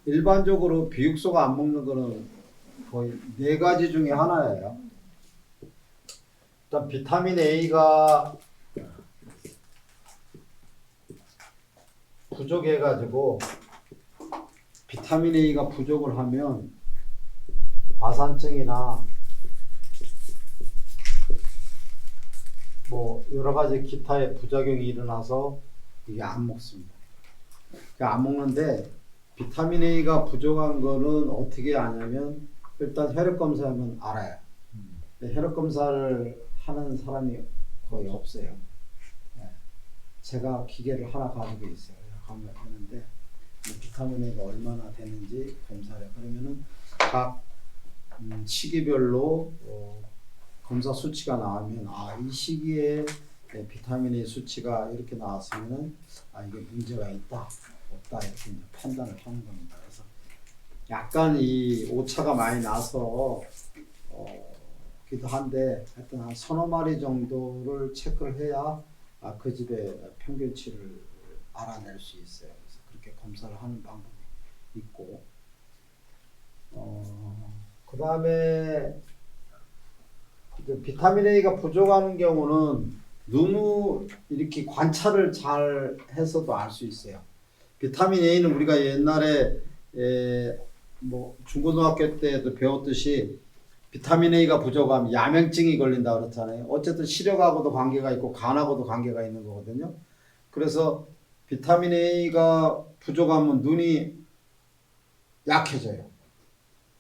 일반적으로 비육소가 안 먹는 거는 거의 네 가지 중에 하나예요. 일단 비타민 A가 부족해가지고 비타민 A가 부족을 하면 과산증이나 뭐 여러 가지 기타의 부작용이 일어나서 이게 안 먹습니다. 그러니까 안 먹는데 비타민 A가 부족한 거는 어떻게 아냐면 일단 혈액 검사하면 알아요. 혈액 검사를 하는 사람이 거의 없어요. 제가 기계를 하나 가지고 있어요. 하는데 비타민 A가 얼마나 되는지 검사를 그러면은 각 시기별로 검사 수치가 나오면 이 시기에 비타민 A 수치가 이렇게 나왔으면은 이게 문제가 있다 없다 이렇게 판단을 하는 겁니다. 그래서 약간 이 오차가 많이 나서 기도 한데 하여튼 한 서너 마리 정도를 체크를 해야 그 집의 평균치를 알아낼 수 있어요. 그래서 그렇게 검사를 하는 방법이 있고 그 다음에 비타민 A가 부족한 경우는 너무 이렇게 관찰을 잘 해서도 알 수 있어요. 비타민 A는 우리가 옛날에 뭐 중고등학교 때도 배웠듯이 비타민 A가 부족하면 야맹증이 걸린다 그렇잖아요. 어쨌든 시력하고도 관계가 있고 간하고도 관계가 있는 거거든요. 그래서 비타민 A가 부족하면 눈이 약해져요.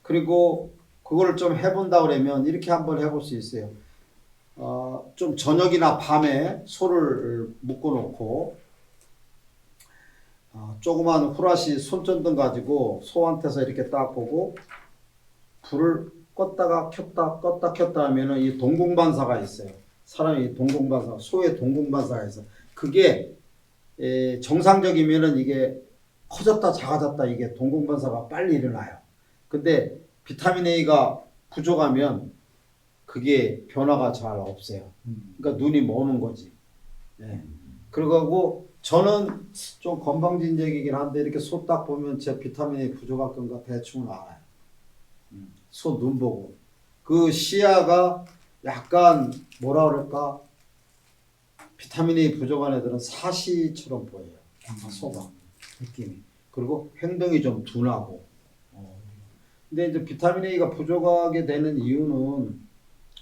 그리고 그걸 좀 해본다 그러면 이렇게 한번 해볼 수 있어요. 좀 저녁이나 밤에 소를 묶어놓고 조그만 후라시 손전등 가지고 소한테서 이렇게 딱 보고 불을 껐다가 켰다 하면은 이 동공반사가 있어요. 사람이 동공반사, 소의 동공반사가 있어. 그게 정상적이면은 이게 커졌다 작아졌다 이게 동공반사가 빨리 일어나요. 근데 비타민 A가 부족하면 그게 변화가 잘 없어요. 그러니까 눈이 머는 거지. 네. 그리고 저는 좀 건방진적이긴 한데 이렇게 소 딱 보면 제 비타민 A 부족할 건가 대충은 알아요. 소 눈 보고 그 시야가 약간 뭐라 그럴까 비타민 A 부족한 애들은 사시처럼 보여요. 소가 느낌이. 그리고 행동이 좀 둔하고. 근데 이제 비타민 A가 부족하게 되는 이유는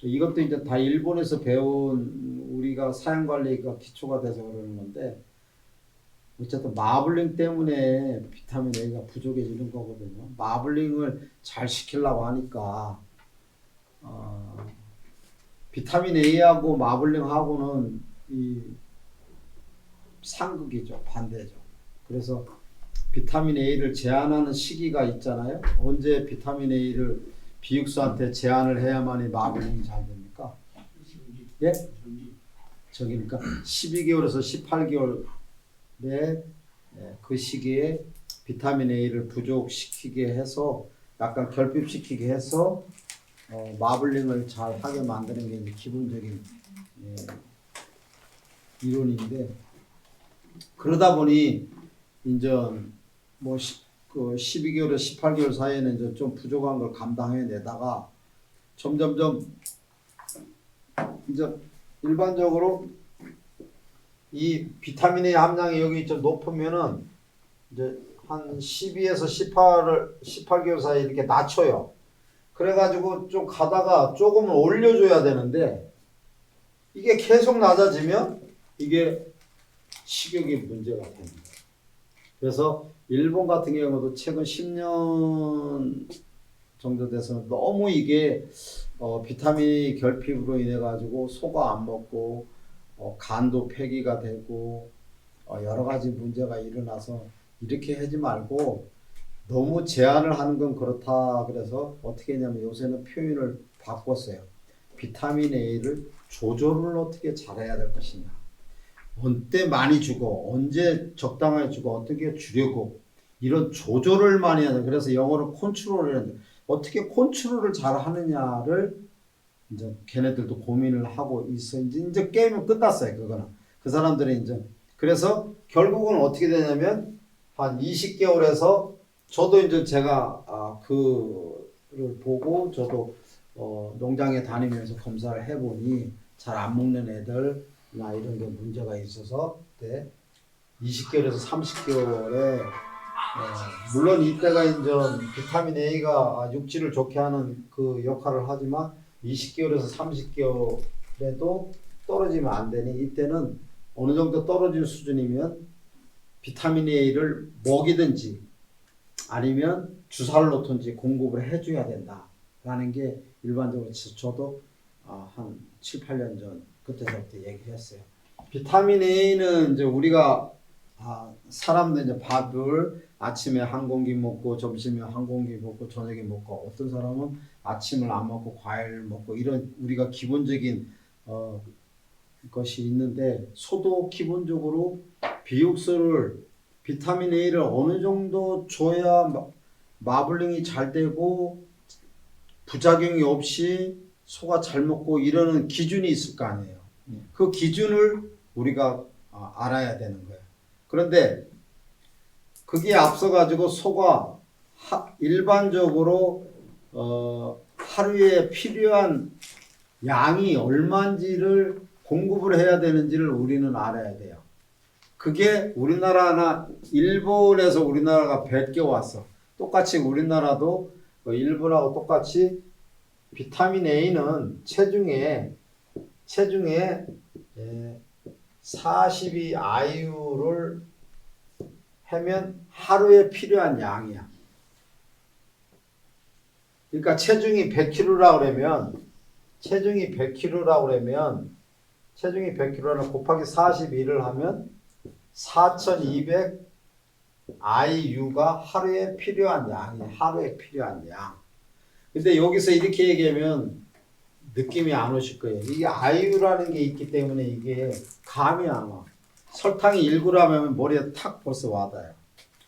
이것도 이제 다 일본에서 배운 우리가 사양 관리가 기초가 돼서 그러는 건데 어쨌든 마블링 때문에 비타민 A가 부족해지는 거거든요. 마블링을 잘 시키려고 하니까 비타민 A하고 마블링하고는 이 상극이죠. 반대죠. 그래서 비타민 A를 제한하는 시기가 있잖아요. 언제 비타민 A를 비육수한테 제한을 해야만이 마블링이 잘 됩니까? 예? 저기 그러니까 12개월에서 18개월에 그 시기에 비타민 A를 부족시키게 해서 약간 결핍시키게 해서 마블링을 잘 하게 만드는 게 이제 기본적인 이론인데 그러다 보니 이제 뭐 그 12개월에서 18개월 사이에는 이제 좀 부족한 걸 감당해내다가 점점점 이제 일반적으로 이 비타민 A 함량이 여기 좀 높으면은 이제 한 12에서 18개월 사이 이렇게 낮춰요. 그래가지고 좀 가다가 조금은 올려줘야 되는데 이게 계속 낮아지면 이게 식욕이 문제가 됩니다. 그래서 일본 같은 경우도 최근 10년 정도 돼서는 너무 이게 비타민 결핍으로 인해 가지고 소가 안 먹고 간도 폐기가 되고 여러 가지 문제가 일어나서 이렇게 하지 말고 너무 제한을 하는 건 그렇다 그래서 어떻게 했냐면 요새는 표현을 바꿨어요. 비타민 A를 조절을 어떻게 잘해야 될 것이냐. 언제 많이 주고 언제 적당하게 주고 어떻게 주려고 이런 조절을 많이 해야 돼. 그래서 영어로 컨트롤을 하는데 어떻게 컨트롤을 잘 하느냐를 이제 걔네들도 고민을 하고 있어. 이제 게임은 끝났어요. 그거는 그 사람들이 이제 그래서 결국은 어떻게 되냐면 한 20개월에서 저도 이제 제가 그를 보고 저도 농장에 다니면서 검사를 해보니 잘 안 먹는 애들나 이런 게 문제가 있어서 그때 20개월에서 30개월에 물론 이때가 이제 비타민 A가 육질을 좋게 하는 그 역할을 하지만 20개월에서 30개월에도 떨어지면 안 되니 이때는 어느 정도 떨어질 수준이면 비타민 A를 먹이든지 아니면 주사를 놓든지 공급을 해줘야 된다라는 게 일반적으로 저도 한 7, 8년 전 그때서부터 얘기를 했어요. 비타민 A는 이제 우리가 사람들 이제 밥을 아침에 한 공기 먹고 점심에 한 공기 먹고 저녁에 먹고 어떤 사람은 아침을 안 먹고 과일 먹고 이런 우리가 기본적인 것이 있는데 소도 기본적으로 비육수를 비타민 A를 어느 정도 줘야 마블링이 잘 되고 부작용이 없이 소가 잘 먹고 이러는 기준이 있을 거 아니에요. 그 기준을 우리가 알아야 되는 거예요. 그런데 그게 앞서 가지고 소가 일반적으로 하루에 필요한 양이 얼마인지를 공급을 해야 되는지를 우리는 알아야 돼요. 그게 우리나라나 일본에서 우리나라가 베껴 왔어. 똑같이 우리나라도 일본하고 똑같이 비타민 A는 체중에 42 IU를 하면 하루에 필요한 양이야. 그러니까 체중이 100kg라고 그러면 체중이 100kg라는 곱하기 42를 하면 4200 IU가 하루에 필요한 양이야. 하루에 필요한 양. 근데 여기서 이렇게 얘기하면 느낌이 안 오실 거예요. 이게 IU라는 게 있기 때문에 이게 감이 안 와. 설탕이 1g이면 머리에 탁 벌써 와닿아요.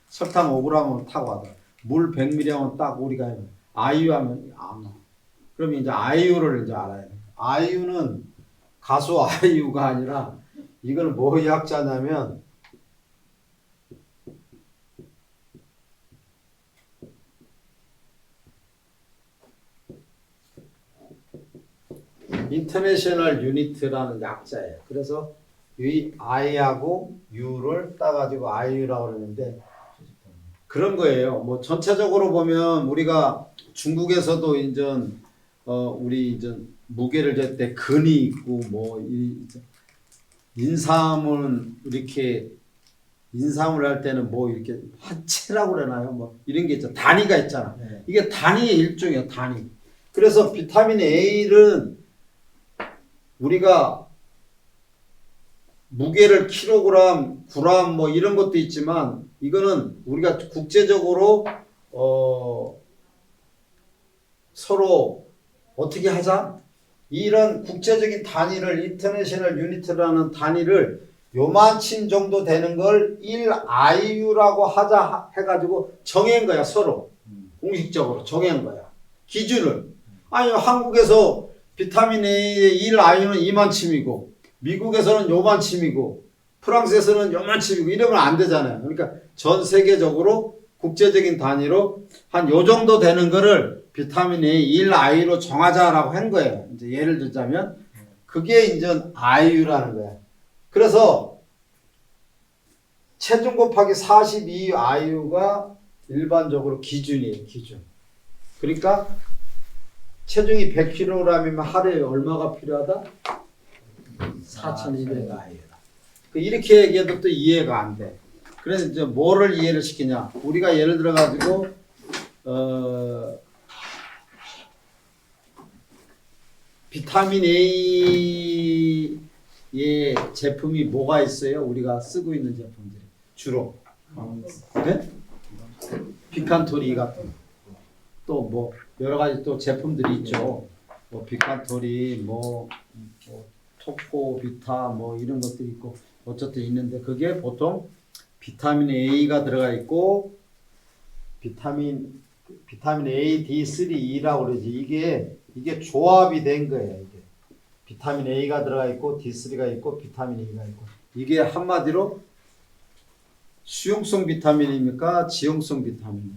설탕 5g이면 탁 와닿아요. 물 100ml 하면 딱 우리가 IU 하면 안 와. 그럼 이제 IU를 이제 알아야 돼요. IU는 가수 IU가 아니라 이걸 뭐 약자냐면 인터내셔널 유니트라는 약자예요. 그래서 이 I하고 U를 따가지고 IU라고 그러는데 그런 거예요. 뭐 전체적으로 보면 우리가 중국에서도 인전 우리 인전 무게를 잴 때 근이 있고 뭐 인삼은 이렇게 인삼을 할 때는 뭐 이렇게 한채라고 그러나요? 뭐 이런 게 있잖아. 단위가 있잖아. 이게 단위의 일종이야. 단위. 그래서 비타민 A는 우리가 무게를 킬로그램, 그램 뭐 이런 것도 있지만 이거는 우리가 국제적으로 서로 어떻게 하자? 이런 국제적인 단위를 인터내셔널 유니트라는 단위를 요만침 정도 되는 걸 1IU라고 하자 해가지고 정한 거야. 서로 공식적으로 정한 거야. 기준을. 아니 한국에서 비타민 A의 1IU는 이만침이고 미국에서는 요만침이고 프랑스에서는 요만침이고 이러면 안 되잖아요. 그러니까 전 세계적으로 국제적인 단위로 한 요 정도 되는 거를 비타민 A 1IU로 정하자라고 한 거예요. 이제 예를 들자면 그게 이제 IU라는 거야. 그래서 체중 곱하기 42 IU가 일반적으로 기준이에요. 기준. 그러니까 체중이 100kg이면 하루에 얼마가 필요하다? 4200 IU다. 이렇게 얘기해도 또 이해가 안 돼. 그래서 이제 뭐를 이해를 시키냐? 우리가 예를 들어 가지고 비타민 A의 제품이 뭐가 있어요? 우리가 쓰고 있는 제품들이 주로 네? 비칸토리 같은 또 뭐 여러 가지 또 제품들이 있죠. 뭐 비칸토리 뭐 토코비타 뭐 이런 것들이 있고 어쨌든 있는데 그게 보통 비타민 A가 들어가 있고 비타민 A, D3, E라고 그러지. 이게 조합이 된 거예요. 이게 비타민 A가 들어가 있고 D3가 있고 비타민 E가 있고 이게 한마디로 수용성 비타민입니까? 지용성 비타민?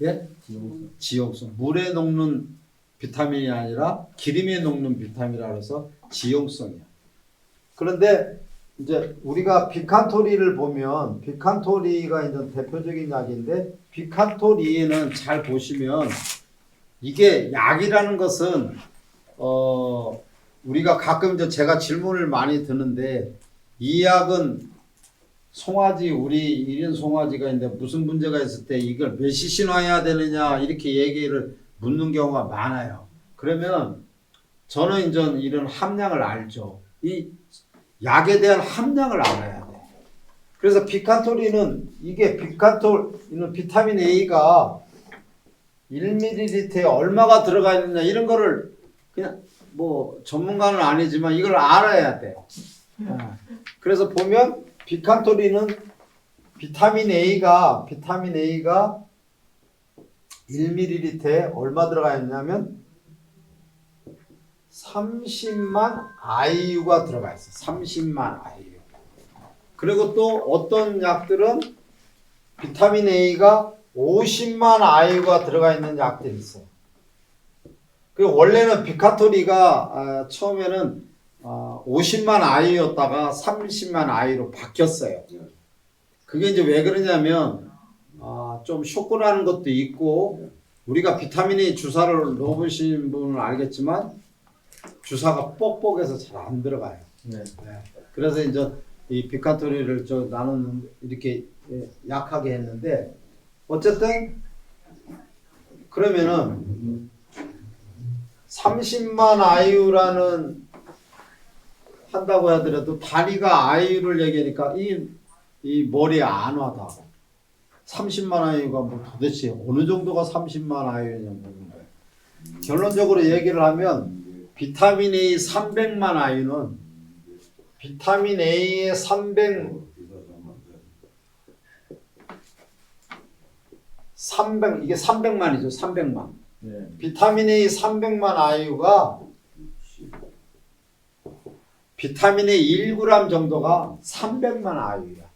예? 지용성. 물에 녹는 비타민이 아니라 기름에 녹는 비타민이라 해서 지용성이야. 그런데 이제 우리가 비칸토리를 보면 비칸토리가 이제 대표적인 약인데 비칸토리에는 잘 보시면 이게 약이라는 것은 우리가 가끔 이제 제가 질문을 많이 드는데 이 약은 송아지 우리 일인 송아지가 있는데 무슨 문제가 있을 때 이걸 몇 cc 놔야 되느냐 이렇게 얘기를 묻는 경우가 많아요. 그러면 저는 이제 이런 함량을 알죠. 이 약에 대한 함량을 알아야 돼. 그래서 비칸토리는 이게 비칸토리는 비타민 A가 1ml에 얼마가 들어가 있느냐 이런 거를 그냥 뭐 전문가는 아니지만 이걸 알아야 돼. 그래서 보면 비칸토리는 비타민 A가 1ml에 얼마 들어가 있냐면 30만 IU가 들어가 있어. 30만 IU. 그리고 또 어떤 약들은 비타민 A가 50만 IU가 들어가 있는 약들이 있어요. 그 원래는 비칸토리가 처음에는 50만 IU였다가 30만 IU로 바뀌었어요. 그게 이제 왜 그러냐면 좀 쇼크라는 것도 있고 우리가 비타민 A 주사를 넣어보신 분은 알겠지만 주사가 뻑뻑해서 잘 안 들어가요. 네. 그래서 이제 이 비칸토리를 나는 이렇게 약하게 했는데 어쨌든 그러면은 30만 IU라는 한다고 하더라도 다리가 IU를 얘기하니까 이 머리에 안 와닿아. 30만 IU가 뭐 도대체 어느 정도가 30만 IU냐 보는 거예요. 결론적으로 얘기를 하면 비타민 A 300만 IU는 비타민 A의 300 이게 300만이죠. 300만. 네. 비타민 A 300만 IU가 비타민 A 1g 정도가 300만 IU야.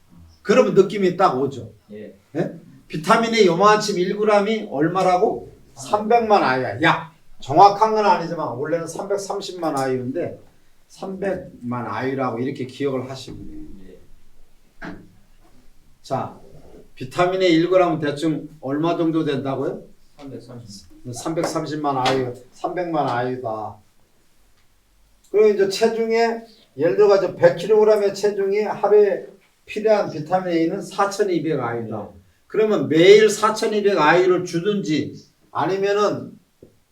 그러면 느낌이 딱 오죠. 예. 네? 비타민 A 요만큼 1g이 얼마라고? 300만 IU야. 야, 정확한 건 아니지만 원래는 330만 IU인데 300만 IU라고 이렇게 기억을 하시면 돼요. 예. 자, 비타민 A 1g은 대충 얼마 정도 된다고요? 330만 IU, 300만 IU다. 그리고 이제 체중에 예를 들어 가지고 100kg의 체중이 하루에 필요한 비타민 A는 4,200 IU다. 그러면 매일 4,200 IU를 주든지 아니면은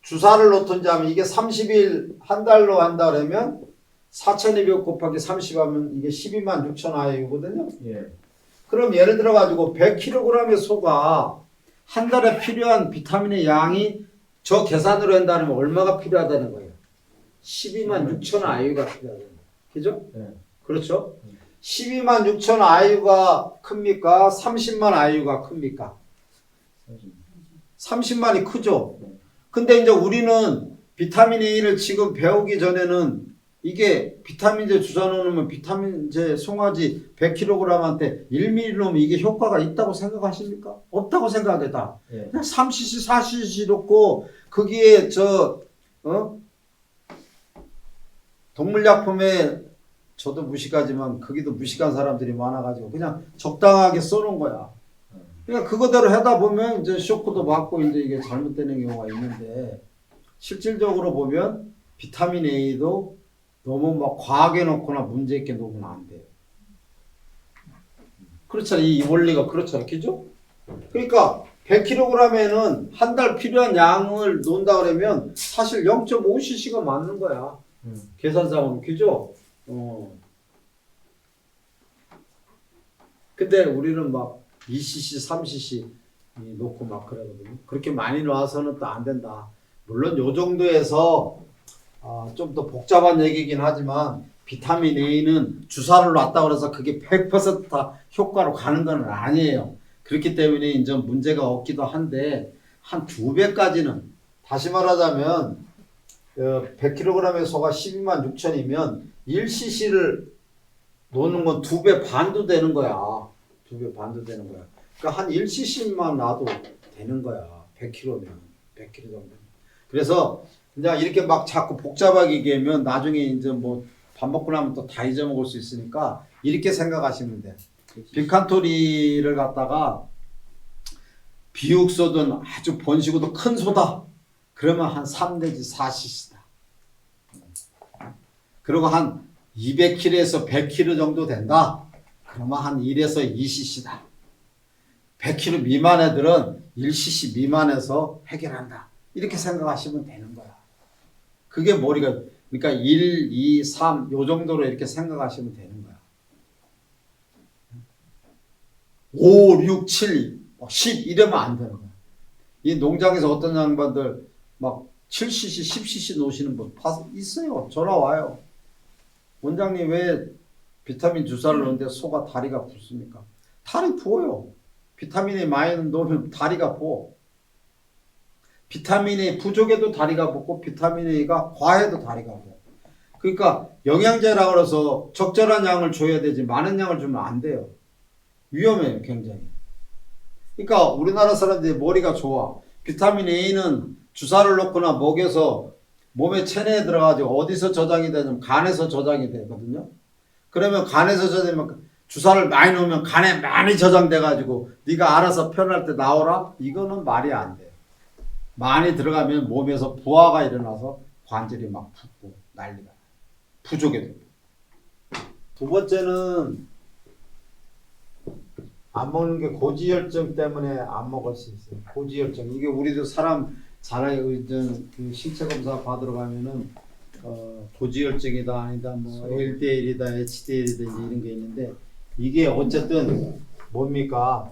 주사를 놓든지 하면 이게 30일 한 달로 한다 그러면 4,200 곱하기 30 하면 이게 12만 6천 IU거든요. 예. 그럼 예를 들어 가지고 100kg의 소가 한 달에 필요한 비타민의 양이 저 계산으로 한다면 얼마가 필요하다는 거예요? 12만 6천 IU가 필요하다는 거예요. 그죠? 네. 그렇죠? 12만 6천 IU가 큽니까? 30만 IU가 큽니까? 30만이 크죠? 근데 이제 우리는 비타민 A를 지금 배우기 전에는 이게 비타민제 주사 놓으면 비타민제 송아지 100kg한테 1ml 놓으면 이게 효과가 있다고 생각하십니까? 없다고 생각하겠다. 예. 그냥 3cc, 4cc 놓고 거기에 동물약품에 저도 무식하지만 거기도 무식한 사람들이 많아가지고 그냥 적당하게 써놓은 거야. 그러니까 그거대로 하다 보면 이제 쇼크도 받고 이제 이게 잘못되는 경우가 있는데 실질적으로 보면 비타민 A도 너무 막 과하게 넣거나 문제 있게 놓으면 안 돼요. 그렇잖아요. 이 원리가 그렇잖아요. 그죠? 그러니까 100kg에는 한 달 필요한 양을 놓는다 그러면 사실 0.5cc가 맞는 거야. 계산상은. 그죠? 근데 우리는 막 2cc, 3cc 놓고 막 그러거든요. 그렇게 많이 넣어서는 또 안 된다. 물론 요 정도에서 좀 더 복잡한 얘기긴 하지만 비타민 A는 주사를 놨다 그래서 그게 100% 효과로 가는 건 아니에요. 그렇기 때문에 이제 문제가 없기도 한데 한 2배까지는 다시 말하자면 100kg의 소가 12만 6천이면 1cc를 놓는 건 2배 반도 되는 거야. 2배 반도 되는 거야. 그러니까 한 1cc만 놔도 되는 거야. 100kg면 100kg 정도. 그래서 이제 이렇게 막 자꾸 복잡하게 얘기하면 나중에 이제 뭐 밥 먹고 나면 또 다 잊어먹을 수 있으니까 이렇게 생각하시면 돼. 빅칸토리를 갖다가 비육소든 아주 번식어도 큰 소다. 그러면 한 3 내지 4cc다. 그리고 한 200kg에서 100kg 정도 된다. 그러면 한 1에서 2cc다. 100kg 미만 애들은 1cc 미만에서 해결한다. 이렇게 생각하시면 되는 거야. 그게 머리가, 그러니까 1, 2, 3, 요 정도로 이렇게 생각하시면 되는 거야. 5, 6, 7, 10 이러면 안 되는 거야. 이 농장에서 어떤 양반들 막 7cc, 10cc 놓으시는 분 있어요. 전화 와요. 원장님 왜 비타민 주사를 넣는데 소가 다리가 붓습니까? 다리 부어요. 비타민이 많이 넣으면 다리가 부어. 비타민이 부족해도 다리가 붓고 비타민 A가 과해도 다리가 부어. 그러니까 영양제라고 해서 적절한 양을 줘야 되지 많은 양을 주면 안 돼요. 위험해요, 굉장히. 그러니까 우리나라 사람들이 머리가 좋아. 비타민 A는 주사를 놓거나 먹여서 몸에 체내에 들어가지고 어디서 저장이 되냐면 간에서 저장이 되거든요. 그러면 간에서 저장되면 주사를 많이 놓으면 간에 많이 저장돼가지고 네가 알아서 편할 때 나오라? 이거는 말이 안 돼요. 많이 들어가면 몸에서 부하가 일어나서 관절이 막 붓고 난리가 나요. 부족해 됩니다. 두 번째는 안 먹는 게 고지혈증 때문에 안 먹을 수 있어요. 고지혈증. 이게 우리도 사람 잘 그 신체 검사 받으러 가면은 고지혈증이다 아니다 뭐 LDL이다 HDL이다 이런 게 있는데 이게 어쨌든 뭡니까?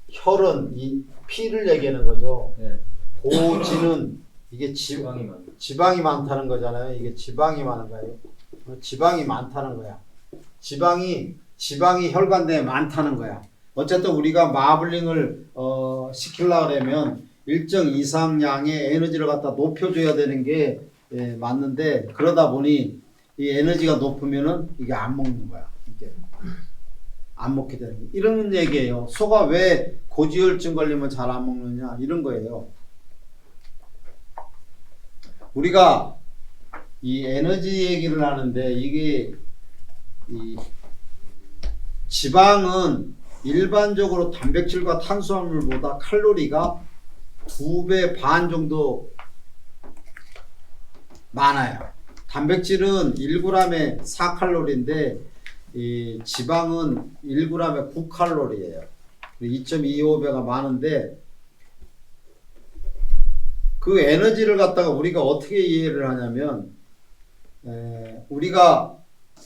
혈은 이 피를 얘기하는 거죠. 네. 고지는 이게 지방이 많다는 거잖아요. 이게 지방이 많은 거예요. 지방이 많다는 거야. 지방이 혈관 내에 많다는 거야. 어쨌든 우리가 마블링을 시키려고 하면 일정 이상량의 에너지를 갖다 높여줘야 되는 게 맞는데 그러다 보니 이 에너지가 높으면은 이게 안 먹는 거야. 이게 안 먹게 되는 거야. 이런 얘기예요. 소가 왜 고지혈증 걸리면 잘 안 먹느냐 이런 거예요. 우리가 이 에너지 얘기를 하는데 이게 이 지방은 일반적으로 단백질과 탄수화물보다 칼로리가 2배 반 정도 많아요. 단백질은 1g에 4칼로리인데 이 지방은 1g에 9칼로리예요. 2.25배가 많은데 그 에너지를 갖다가 우리가 어떻게 이해를 하냐면 우리가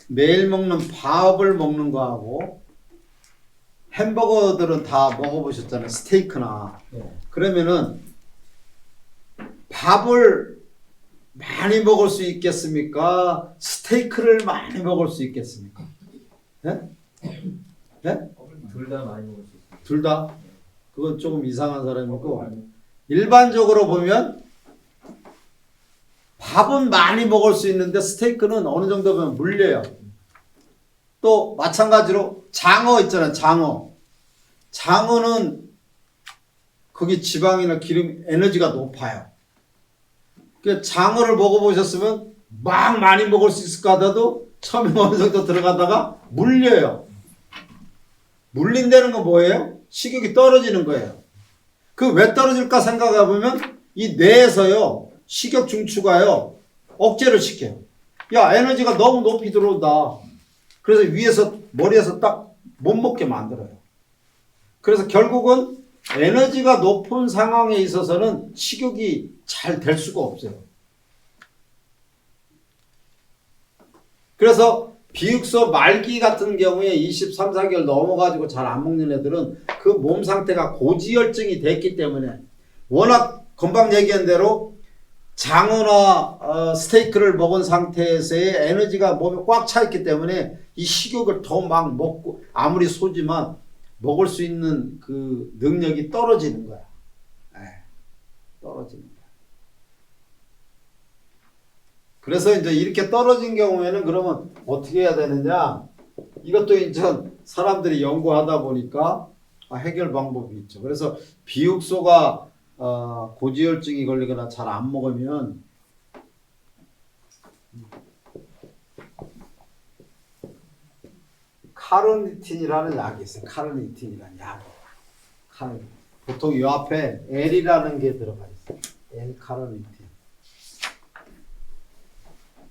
매일 먹는 밥을 먹는 거하고 햄버거들은 다 먹어보셨잖아요. 스테이크나. 그러면은 밥을 많이 먹을 수 있겠습니까? 스테이크를 많이 먹을 수 있겠습니까? 네? 네? 둘 다 많이 먹을 수 있어요. 둘 다? 그건 조금 이상한 사람이고 일반적으로 보면 밥은 많이 먹을 수 있는데 스테이크는 어느 정도 보면 물려요. 또 마찬가지로 장어 있잖아요. 장어는 거기 지방이나 기름 에너지가 높아요. 그 장어를 먹어보셨으면 막 많이 먹을 수 있을까 하다도 처음에 어느 정도 들어가다가 물려요. 물린다는 건 뭐예요? 식욕이 떨어지는 거예요. 그 왜 떨어질까 생각해 보면 이 뇌에서요 식욕 중추가요 억제를 시켜요. 야 에너지가 너무 높이 들어온다. 그래서 위에서 머리에서 딱 못 먹게 만들어요. 그래서 결국은 에너지가 높은 상황에 있어서는 식욕이 잘 될 수가 없어요. 그래서 비육소 말기 같은 경우에 23, 4개월 넘어가지고 잘 안 먹는 애들은 그 몸 상태가 고지혈증이 됐기 때문에 워낙 금방 얘기한 대로 장어나 스테이크를 먹은 상태에서의 에너지가 몸에 꽉 차 있기 때문에 이 식욕을 더 막 먹고 아무리 소지만 먹을 수 있는 그 능력이 떨어지는 거야. 떨어지는 거야. 그래서 이제 이렇게 떨어진 경우에는 그러면 어떻게 해야 되느냐? 이것도 이제 사람들이 연구하다 보니까 해결 방법이 있죠. 그래서 비육소가 고지혈증이 걸리거나 잘 안 먹으면 카르니틴이라는 약이 있어요. 카르니틴이라는 약이. 보통 이 앞에 L이라는 게 들어가 있어요. L-카르니틴.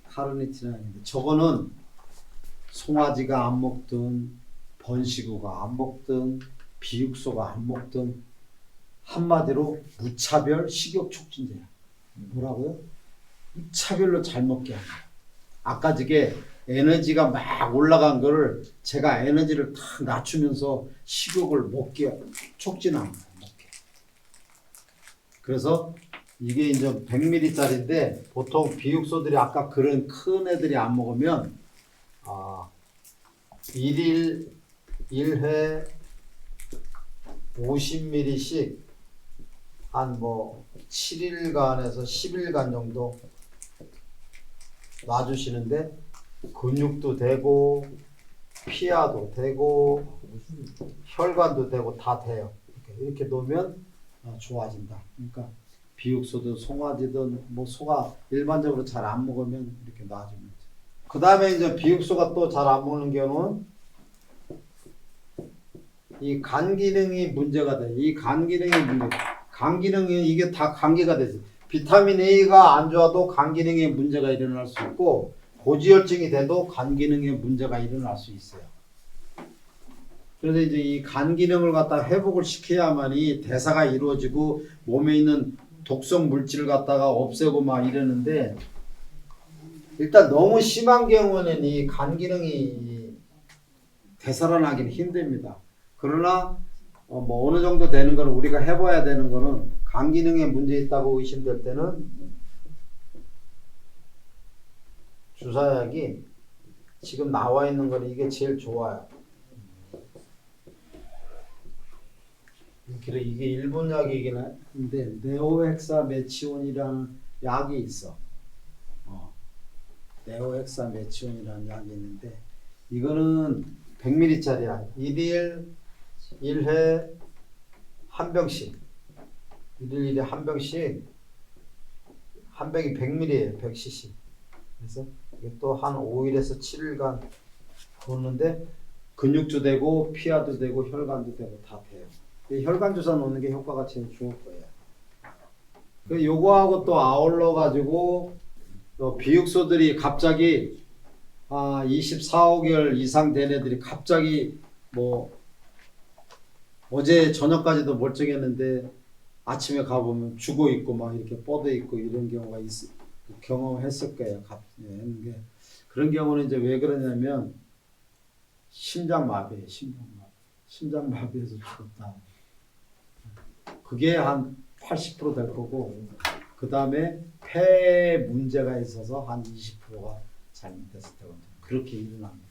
카르니틴이라는 게 저거는 송아지가 안 먹든 번식우가 안 먹든 비육소가 안 먹든 한마디로 무차별 식욕 촉진제야. 뭐라고요? 무차별로 잘 먹게 합니다. 아까 저게 에너지가 막 올라간 거를 제가 에너지를 탁 낮추면서 식욕을 먹게 촉진하는 거예요. 먹게. 그래서 이게 이제 100ml짜리인데 보통 비육소들이 아까 그런 큰 애들이 안 먹으면 1일 1회 50ml씩 한 뭐 7일간에서 10일간 정도 놔주시는데 근육도 되고 피하도 되고 혈관도 되고 다 돼요. 이렇게 놓으면 좋아진다. 그러니까 비육소든 송아지든 뭐 소가 일반적으로 잘 안 먹으면 이렇게 놔주면 돼. 그 다음에 이제 비육소가 또 잘 안 먹는 경우는 이 간 기능이 문제가 돼. 이 간 기능이 문제. 간 기능이 이게 다 관계가 되지. 비타민 A가 안 좋아도 간 기능에 문제가 일어날 수 있고 고지혈증이 돼도 간 기능에 문제가 일어날 수 있어요. 그래서 이제 이 간 기능을 갖다가 회복을 시켜야만이 대사가 이루어지고 몸에 있는 독성 물질을 갖다가 없애고 막 이러는데 일단 너무 심한 경우는 이 간 기능이 되살아나기는 힘듭니다. 그러나 뭐 어느 정도 되는 거는 우리가 해봐야 되는 거는 간 기능에 문제 있다고 의심될 때는 주사약이 지금 나와 있는 거는 이게 제일 좋아요. 그래 이게 일본 약이긴 한데 네오헥사메치온이라는 약이 있어. 네오헥사메치온이라는 약이 있는데 이거는 100ml짜리야. 1일 1회 한 병씩. 1일 1회 한 병씩. 한 병이 100ml예요. 100cc. 그래서 이게 또 한 5일에서 7일간 놓는데 근육도 되고 피하도 되고 혈관도 되고 다 돼요. 이 혈관 주사 놓는 게 효과가 제일 좋을 거예요. 그 요거하고 또 아울러 가지고 비육소들이 갑자기 24개월 이상 된 애들이 갑자기 뭐 어제 저녁까지도 멀쩡했는데 아침에 가보면 죽어 있고 막 이렇게 뻗어 있고 이런 경우가 경험했을 거예요. 그런 경우는 이제 왜 그러냐면 심장마비예요. 심장마비에서 죽었다. 그게 한 80% 될 거고 그 다음에 폐에 문제가 있어서 한 20%가 잘못됐을 때거든요. 그렇게 일어납니다.